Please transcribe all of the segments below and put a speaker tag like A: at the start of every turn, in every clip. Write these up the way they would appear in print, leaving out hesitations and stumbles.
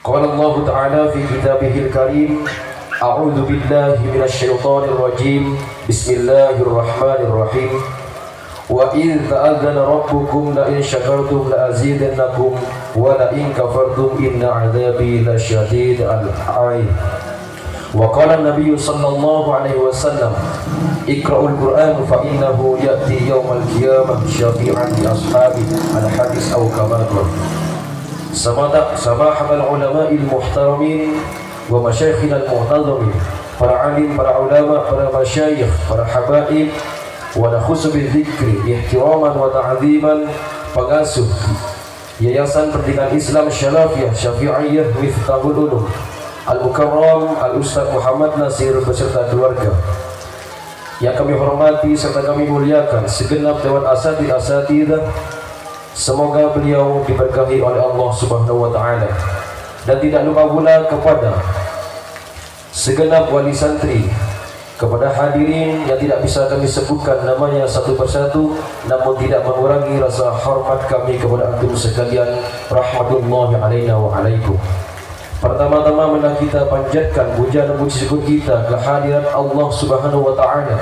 A: Qala Allah Ta'ala fi kitabihil karim, A'udzu billahi minasyaitonir rajim. Bismillahirrahmanirrahim. Wa idz ta'adzana rabbukum la in syakartum la azidannakum wa la in kafartum inna 'adzabi lasyadid. Al-Ayat. Wa qala an-nabiy sallallahu alaihi wasallam, Iqra'ul Qur'an fa innahu ya'ti yaumal qiyamah syafi'an li ashabi. Al-hadis aw kama qala. Samahatal ulama'il muhtaramin wa masyaikhinal mu'tazamin, para alim, para ulama, para masyayikh, para habaib, wa nakhusu bidzikri ihtiraman wa ta'ziman, pengasuh Yayasan Pendidikan Islam Syalafiyah Syafi'iyah Miftahul Ulum Al-Mukarram Al-Ustaz Muhammad Nasir beserta keluarga yang kami hormati serta kami muliakan, segenap dewan asatidah. Semoga beliau diberkahi oleh Allah Subhanahu wa Ta'ala, dan tidak lupa pula kepada segenap wali santri, kepada hadirin yang tidak bisa kami sebutkan namanya satu persatu, namun tidak mengurangi rasa hormat kami kepada antum sekalian. Rahmatullahi alaina wa alaikum. Pertama-tama mari kita panjatkan puja dan puji syukur kita kehadirat Allah Subhanahu wa Ta'ala,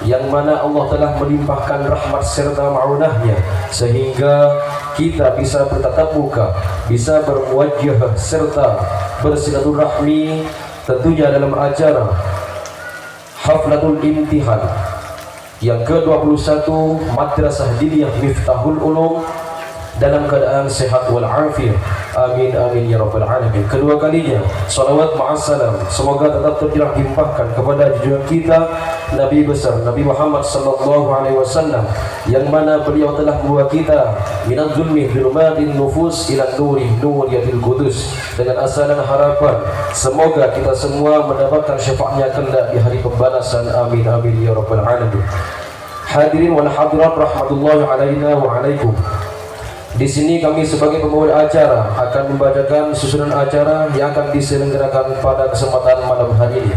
A: yang mana Allah telah melimpahkan rahmat serta ma'unahnya sehingga kita bisa bertatap muka, bisa bermuwajjah serta bersilaturahmi tentunya dalam acara Haflatul Imtihan yang ke-21 Madrasah Diniyah Miftahul Ulum dalam keadaan sehat wal afiat. Amin amin ya rabbal alamin. Kedua kalinya salawat ma'assalam semoga tetap tercurah limpahkan kepada junjungan kita Nabi besar Nabi Muhammad sallallahu alaihi wasallam, yang mana beliau telah membawa kita minaz zulmi dzulumatin nufus ila nuriyatil qudus, dengan asa dan harapan semoga kita semua mendapatkan syafaatnya kelak di hari pembalasan. Amin amin ya rabbal alamin. Hadirin wal hadirat rahmatullahi alaina wa alaikum. Di sini kami sebagai pembawa acara akan membacakan susunan acara yang akan diselenggarakan pada kesempatan malam hari ini.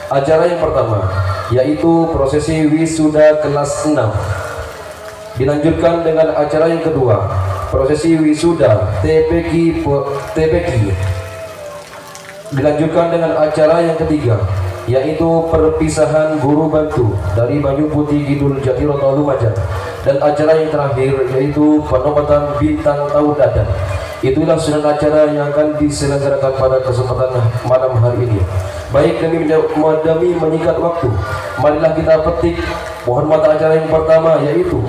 A: Acara yang pertama yaitu prosesi wisuda kelas 6. Dilanjutkan dengan acara yang kedua, prosesi wisuda TPQ. Dilanjutkan dengan acara yang ketiga yaitu perpisahan guru bantu dari Banyu Putih Kidul Jatiroto Lumajang, dan acara yang terakhir yaitu penobatan bintang tahudadan. Itulah susunan acara yang akan diselenggarakan pada kesempatan malam hari ini. Baik, demi menyikat waktu, marilah kita petik mohon mata acara yang pertama yaitu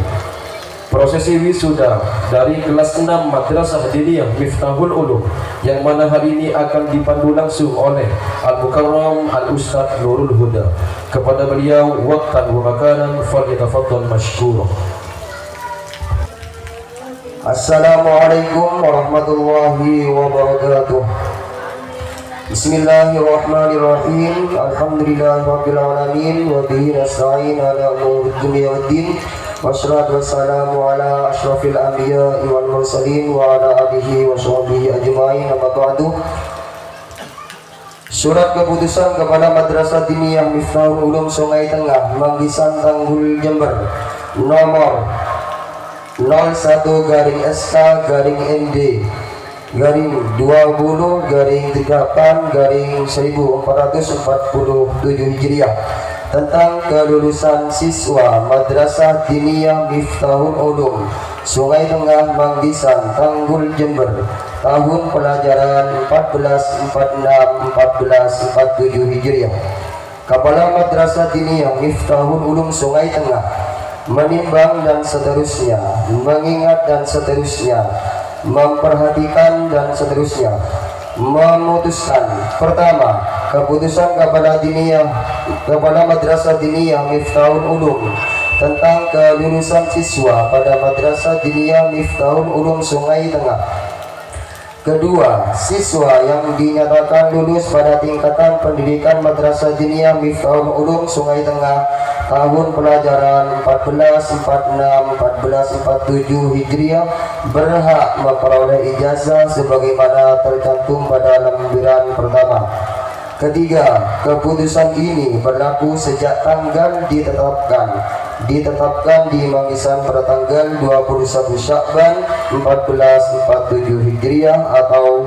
A: prosesi wisuda dari kelas 6 Madrasah Diniyah Miftahul Ulum, yang mana hari ini akan dipandu langsung oleh Al-Mukarram Al-Ustaz Nurul Huda. Kepada beliau waqtan wa makanan falyatafaddal mashkura.
B: Assalamualaikum warahmatullahi wabarakatuh. Bismillahirrahmanirrahim. Alhamdulillahirabbil alamin wa bihi nasta'in ala umuri dunya waddin. Wassalatu wassalamu ala asyrafil anbiya'i wal mursalin wa ala alihi wa sahbihi ajma'in. Amma ba'du. Surat keputusan kepada Madrasah Diniyah Miftahul Ulum Sungai Tengah, Manggisan, Tanggul, Jember, nomor 01-20/8/1447 Hijriah tentang kelulusan siswa Madrasah Diniyah Miftahul Ulum Sungai Tengah, Manggisan, Tanggul, Jember, tahun pelajaran 1446-1447 Hijriah. Kepala Madrasah Diniyah Miftahul Ulum Sungai Tengah menimbang dan seterusnya, mengingat dan seterusnya, memperhatikan dan seterusnya, memutuskan. Pertama, keputusan kepada Madrasah Diniyah Miftahul Ulum tentang kelulusan siswa pada Madrasah Diniyah Miftahul Ulum Sungai Tengah. Kedua, siswa yang dinyatakan lulus pada tingkatan pendidikan Madrasah Diniyah Miftahul Ulum Sungai Tengah tahun pelajaran 1446-1447 Hijriah berhak memperoleh ijazah sebagaimana tercantum pada lembaran pertama. Ketiga, keputusan ini berlaku sejak tanggal ditetapkan di Manggisan pada tanggal 21 Syakban 1447 Hijriah atau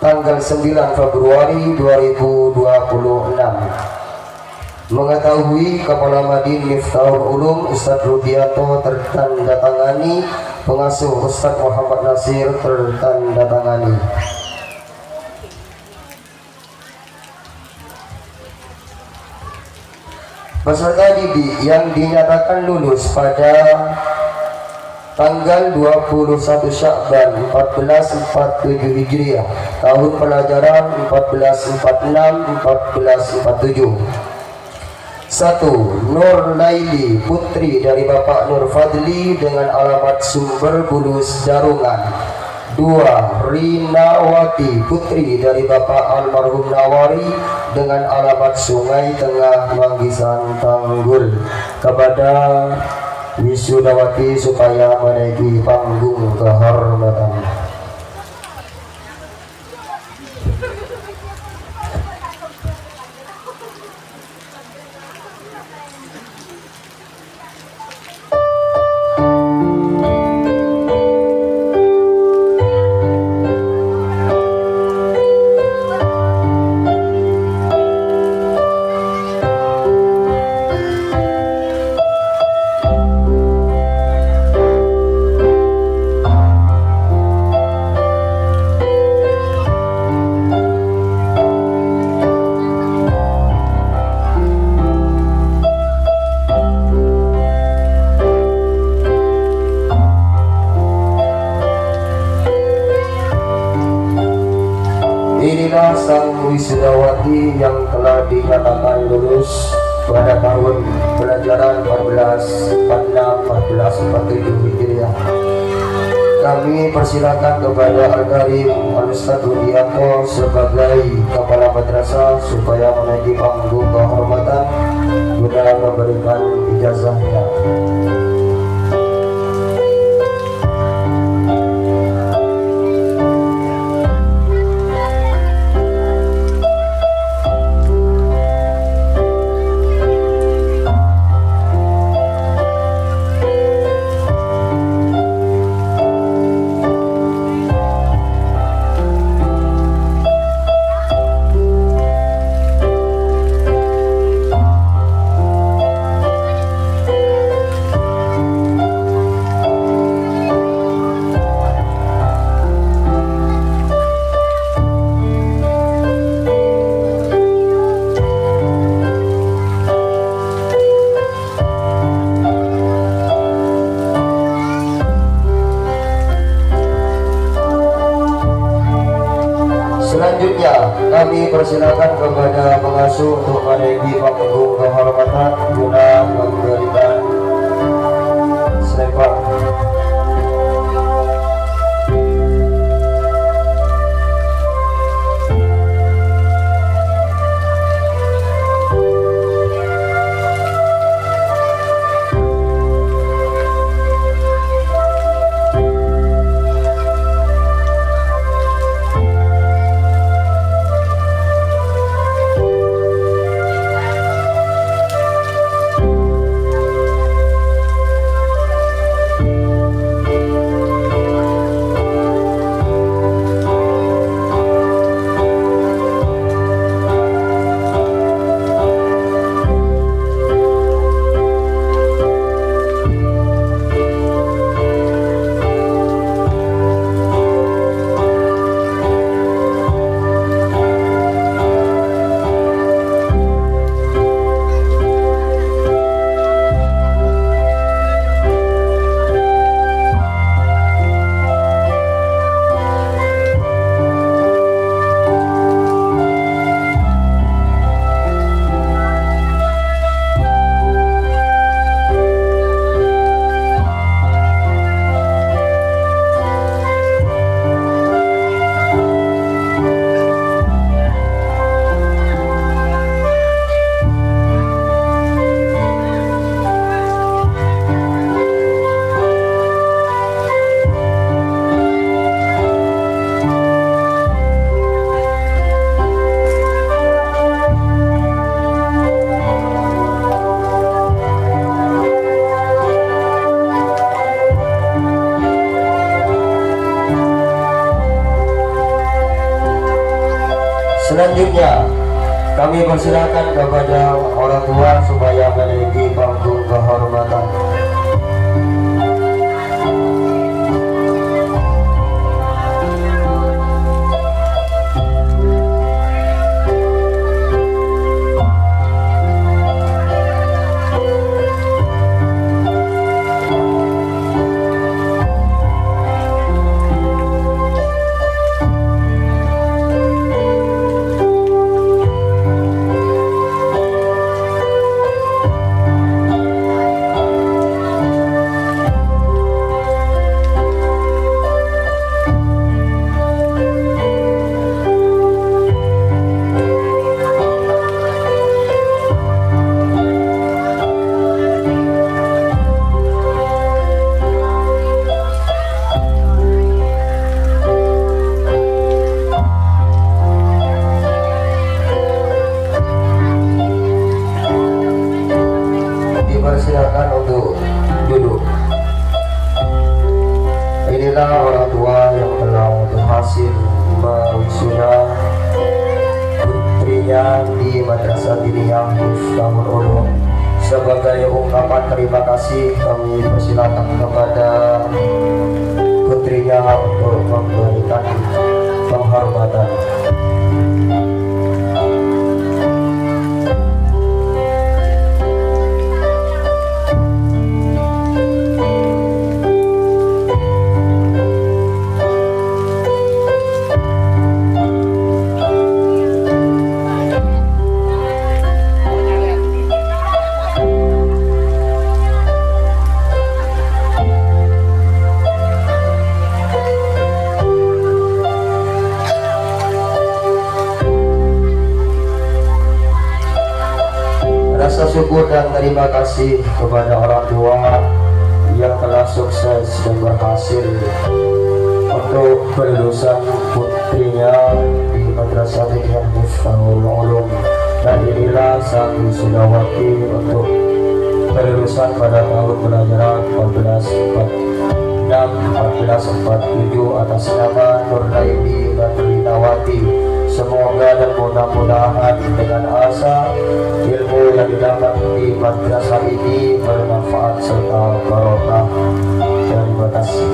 B: tanggal 9 Februari 2026. Mengetahui Kepala Madin Miftahul Ulum Ustadz Rudiato tertandatangani, pengasuh Ustadz Muhammad Nasir tertandatangani. Peserta didik yang dinyatakan lulus pada tanggal 21 Syakban 1447 Hijriah, tahun pelajaran 1446-1447. 1. Nur Laili, putri dari Bapak Nur Fadli dengan alamat Sumber Bulus Darungan. 2. Rinawati, putri dari Bapak Almarhum Nawari dengan alamat Sungai Tengah Manggisan Tanggul. Kepada Wisudawati supaya menaiki panggung kehormatan. Inilah sang wisudawati yang telah dinyatakan lulus pada tahun pelajaran 1446-1447 Hijriah. Kami persilakan kepada Al-Karim Al-Ustadz Rudiato sebagai Kepala Madrasah supaya menaiki panggung kehormatan guna memberikan ijazahnya. Selanjutnya kami persilakan kepada pengasuh untuk menaiki panggung kehormatan guna memberikan selempang. Selanjutnya kami persilakan kepada orang tua supaya menaiki panggung kehormatan. Dipersilakan untuk duduk. Inilah orang tua yang telah berhasil mewisuda putrinya di Madrasah Diniyah Miftahul Ulum. Sebagai ungkapan terima kasih, kami persilakan kepada putrinya untuk memberikan penghormatan. Rasa syukur dan terima kasih kepada orang tua yang telah sukses dan berhasil untuk kelulusan putrinya di Madrasah Diniyah Miftahul Ulum. Dan inilah sang wisudawati untuk kelulusan pada tahun pelajaran 1447 atas nama Nurlaini Badrinawati. Semoga dan mudah-mudahan dengan asa ilmu yang didapat di madrasah ini bermanfaat serta barokah. Terima kasih.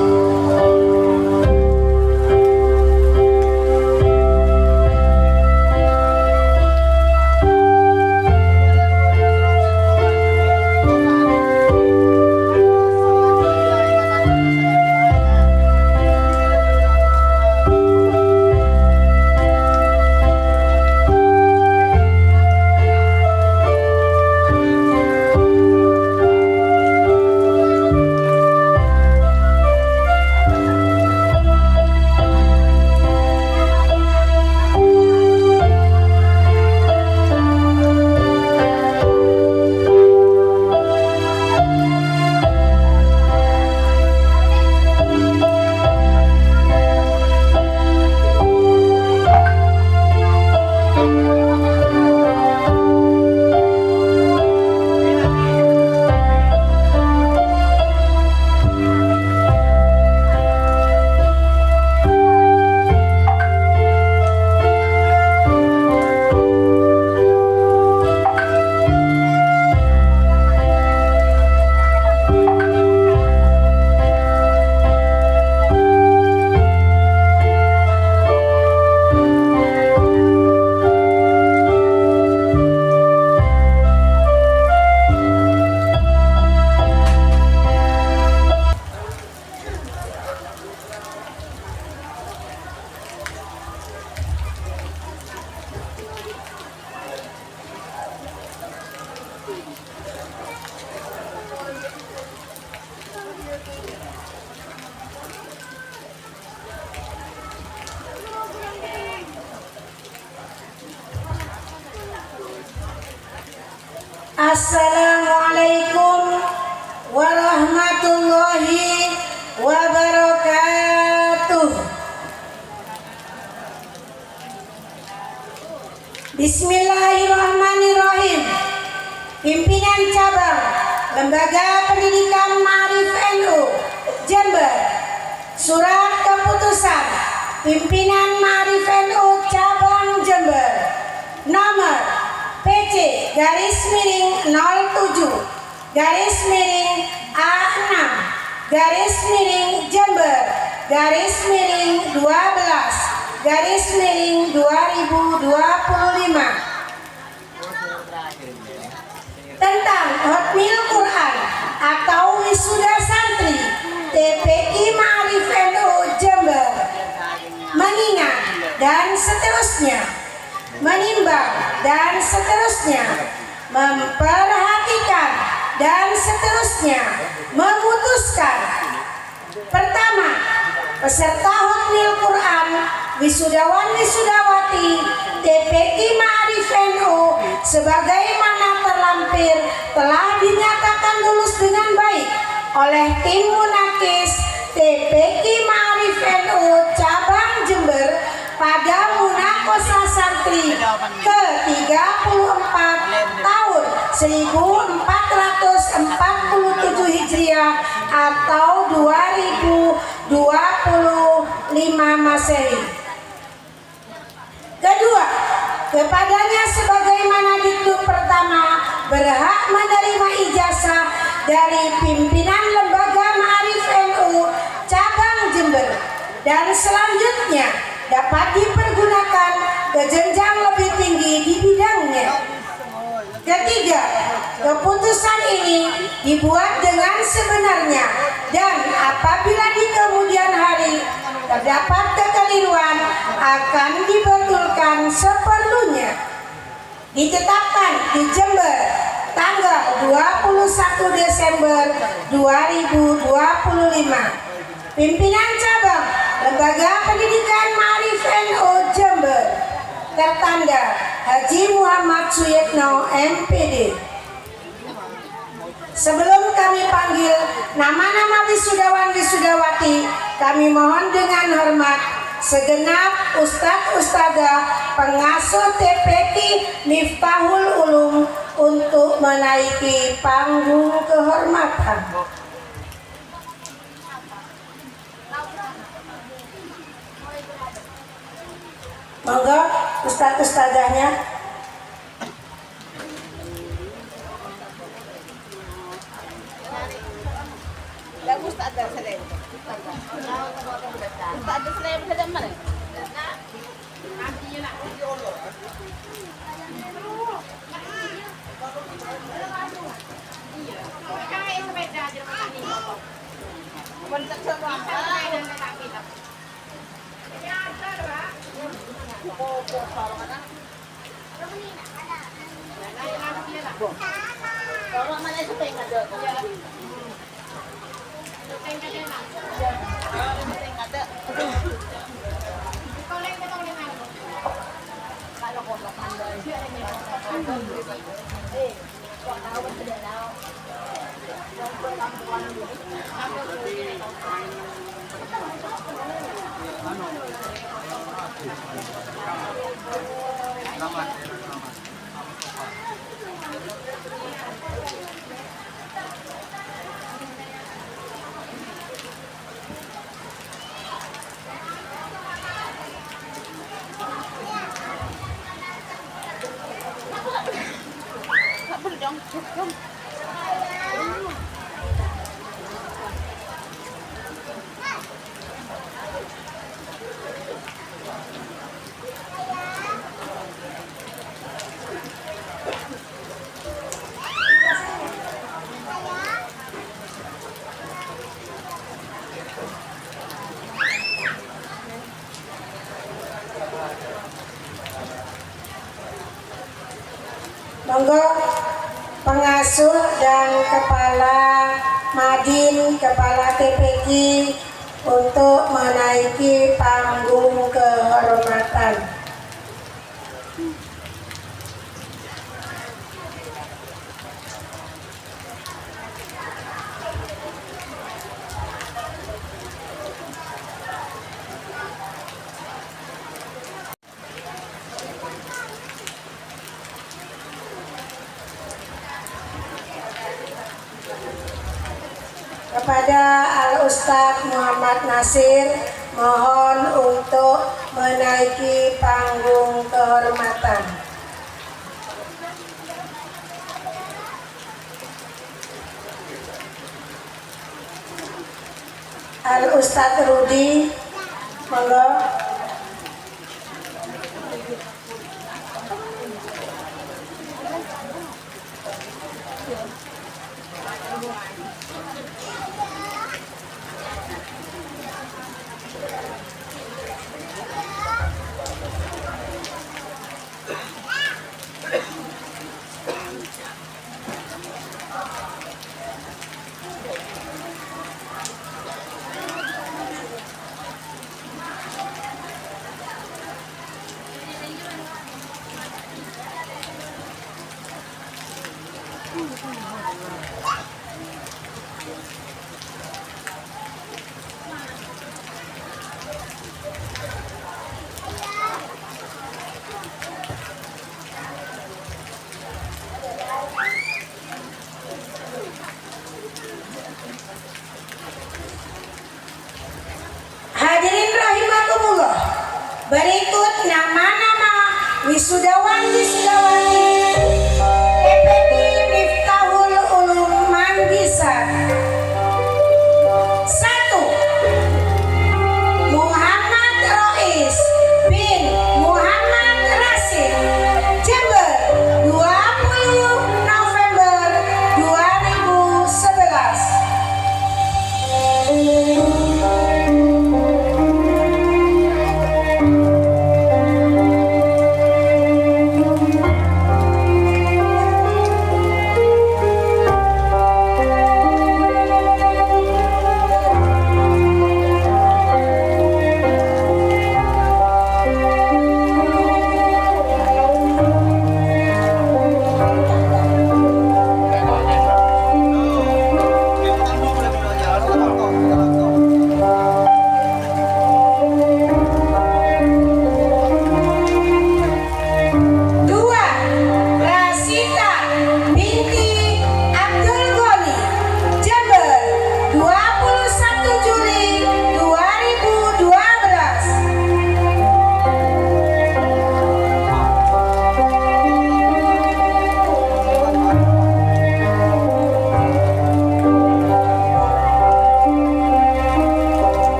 C: Assalamualaikum warahmatullahi wabarakatuh. Bismillahirrahmanirrahim. Pimpinan Cabang Lembaga Pendidikan Ma'arif NU Jember. Surat Keputusan Pimpinan Ma'arif NU Cabang Jember garis miring A6 garis miring Jember garis miring 12 garis miring 2025 tentang Hotmil Quran atau wisuda santri TPI Ma'arif NU Jember, mengingat dan seterusnya, menimbang dan seterusnya, memperhatikan dan seterusnya, memutuskan. Pertama, peserta Hotmil Quran, wisudawan wisudawati TPI Ma'arif NU sebagaimana terlampir telah dinyatakan lulus dengan baik oleh tim Munakis TPI Ma'arif NU cabang Jember pada Munakosa Santri ke-34 tahun 1447 Hijriah atau 2025 Masehi. Kedua, kepadanya sebagaimana diktum pertama berhak menerima ijazah dari pimpinan lembaga Ma'arif NU cabang Jember dan selanjutnya dapat dipergunakan ke jenjang lebih tinggi di bidangnya. Ketiga, keputusan ini dibuat dengan sebenarnya dan apabila di kemudian hari terdapat kekeliruan akan dibetulkan seperlunya. Ditetapkan di Jember tanggal 21 Desember 2025. Pimpinan cabang Lembaga Pendidikan Ma'arif NU Jember tertanda Haji Muhammad Suyitno MPD. Sebelum kami panggil nama-nama wisudawan wisudawati, kami mohon dengan hormat segenap Ustadz Ustadzah pengasuh TPI Miftahul Ulum untuk menaiki panggung kehormatan. Monggo Ustadz Ustadzahnya. Monggo pengasuh dan kepala Madin, kepala TPI untuk menaiki panggung kehormatan. Kepada Al-Ustadz Muhammad Nasir, mohon untuk menaiki panggung kehormatan. Al Ustadz Rudi, monggo. Hadirin rahimakumullah. Berikut nama-nama wisudawan-wisudawati PPD Miftahul Ulum Manggisan. 1. Muhammad Rois bin Muhammad Rasid, Jember, 20 November 2011.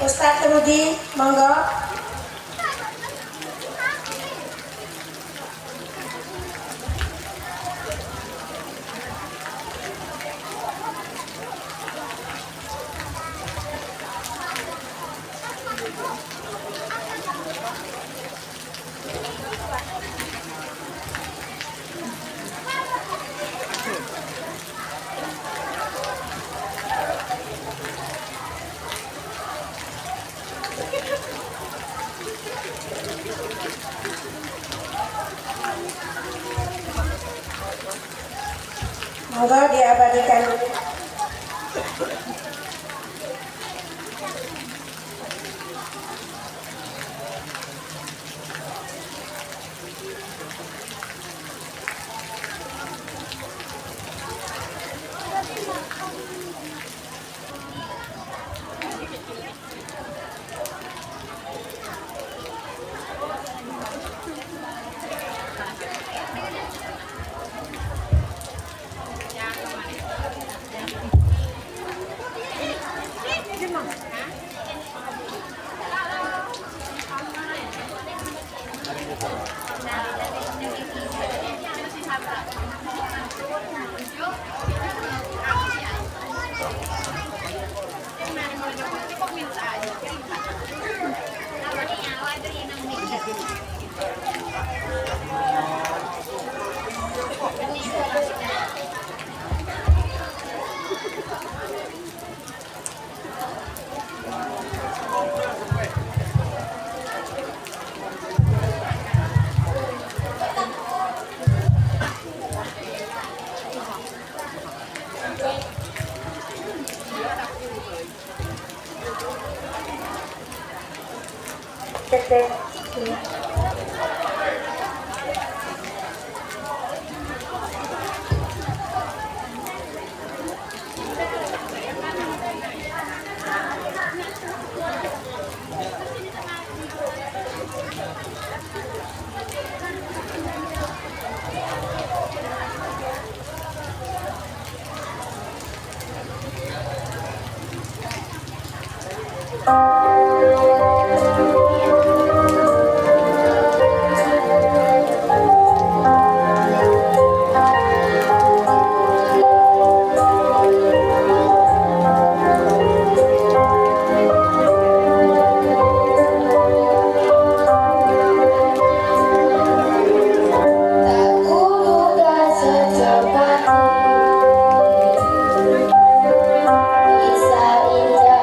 C: Ustadz Rudi, monggo. Monggo diabadikan dulu. Cek.
D: Bisa indah